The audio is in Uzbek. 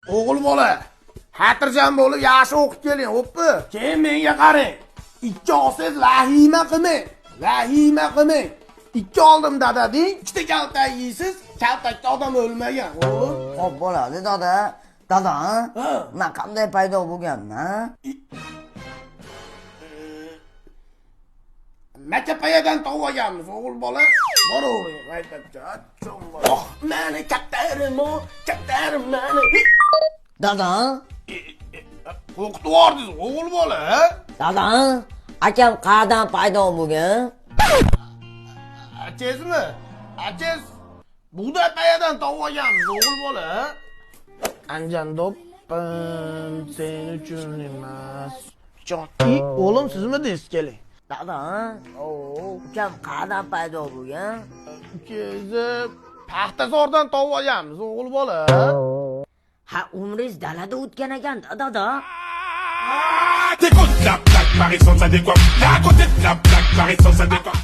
O'g'il bola, xotirjam bo'lib yaxshi o'qib keling, xo'pmi? Keyin menga qarang. Ikkovsiz vahima qilmang. Vahima qilmang. Ikki oldim dada deng, ikkita kaltak yeysiz, kaltakda odam o'lmagan, o'g'lim. Xo'p bo'ladi, dada. Dada, Ha. man qanday paydo bo'lganman, ha? Makapayadan topib olganmiz, o'g'il bola. Boravering, maktabga. Oh, meni kattarim, kattarim meni. Dada, Qo'rqitib yubordingiz, o'g'il bola. dada, akam qayerdan paydo bo'lgan? Achezmi? Achez bug'doy payadan topib olganmiz, o'g'il bola. Anjan doppam sen uchun emas. Choti, o'g'lim sizmi deysiz keling. Dada, ukam qayerdan paydo bo'lgan? Kezi paxtazordan topib olganmiz, o'g'il bola. Ha, umringiz dalada o'tgan ekan, dada. T'écoutes la plaque, Marie sans adéquat. À côté de la plaque, Marie sans adéquat.